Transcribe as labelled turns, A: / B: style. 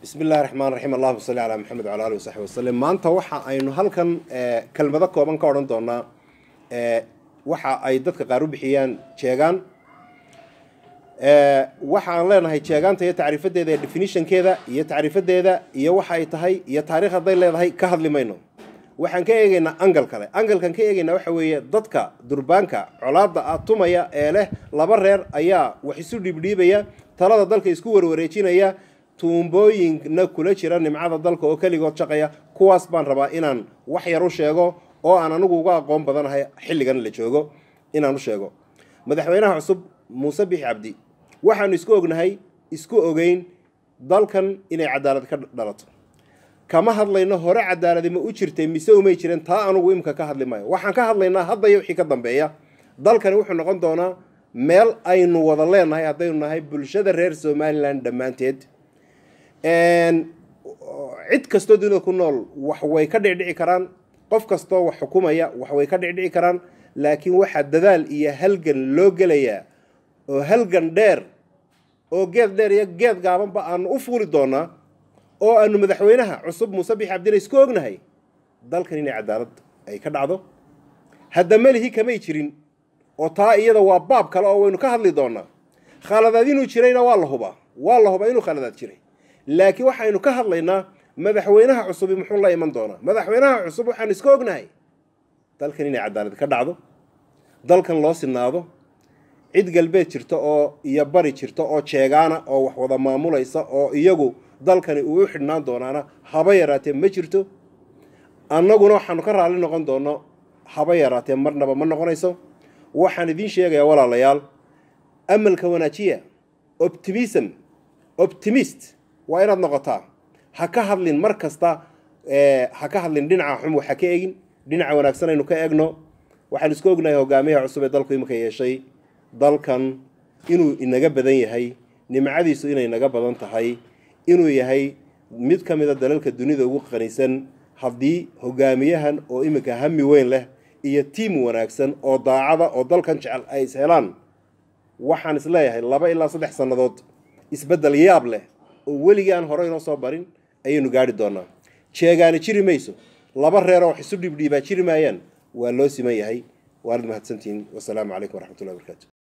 A: بسم الله الرحمن الرحيم اللهم صل على محمد وعلى آله وصحبه وسلم maanta waxa aynu halkan kelmado kooban ka oran doonaa waxa ay dadka qaar u bixiyaan jeegaan waxa aan leenahay jeegaanta iyo taariifadeeda iyo definitionkeeda iyo taariifadeeda iyo waxa ay tahay iyo taariikhda ay leedahay ka hadli mayno waxaan ka eegaynaa angle kale angle-kan ka eegaynaa waxa weeye dadka durbaanka colaada aatumaya ee leh laba reer ayaa wax isu dhibdhiibaya talada dalka isku warwareejinaya tuumbooyinna kula jira nimcada dalka oo kaligood shaqaya kuwaas baan rabaa inaan wax yar u sheego oo aan anigu uga aqoon badanahay xilligan la joogo inaan u sheego madaxweynaha cusub Muuse Bixi Cabdi waxaan isku ogeyn dalkan inay cadaalad ka dhalato kama hadlayno hore cadaalad ma u jirtay mise uma jireen taa anigu imka ka hadli maayo waxaan ka hadlaynaa hadda iyo wixii ka dambeeya dalkan wuxuu noqon doonaa meel aynu wada leenahay haddaynu nahay bulshada reer Somaliland dhamaanteed cid kastoo dunida ku nool wax way ka dhicdhici karaan qof kastoo wax xukumaya wax way ka dhicdhici karaan laakiin waxa dadaal iyo halgan loo gelayaa oo halgan dheer oo geed dheer iyo geed gaaban ba aan u fuuli doonaa oo aanu madaxweynaha cusub Muuse Bixi Cabdi isku ognahay dalkan inay cadaalad ay ka dhacdo hadda malihi kamay jirin oo taa iyada waa baab kale oo waynu ka hadli doonaa khaladaad inuu jirayna waa la hubaa inuu khaladaad jiray laakiin waxaynu ka hadlaynaa madaxweynaha cusub muxuu la iman doonaa madaxweynaha cusub waxaan isku ognahay dalkan inay cadaalad ka dhacdo dalkan loo sinaado cid galbeed jirto oo iyo bari jirto oo jeegaana oo wax wada maamulaysa oo iyagu dalkani uu u xidhnaan doonaana haba yaraatee ma jirto annaguna waxaanu ka raali noqon doonaa haba yaraatee marnaba ma noqonayso waxaan idin sheegayaa walaalayaal amalka wanaajiya optimist waa inaad noqotaa ha ka hadlin mar kasta ha ka hadlin dhinaca xum waxa ka eegin dhinaca wanaagsan aynu ka eegno waxaan isku ognahay hogaamiyaha cusub ee dalku imika yeeshay dalkan inuu inaga badan yahay nimcadiisu inay naga badan tahay inuu yahay mid ka mid ah dalalka dunida ugu qanisan haddii hogaamiyahan oo imika hami weyn leh iyo tiim wanaagsan oo daacada oo dalkan jecel ay ishelaan waxaan isleeyahay 2 ilaa 3 sanadood isbedel yaab leh oo weligaan hore inoo soo barin ayaynu gaari doonaa jeegaani jiri mayso laba reer oo isu dhibdhiibaa jiri maayaan waa loo siman yahay waad mahadsantiin wassalaamu calaykum waraxmatullaahi wabarakaatuh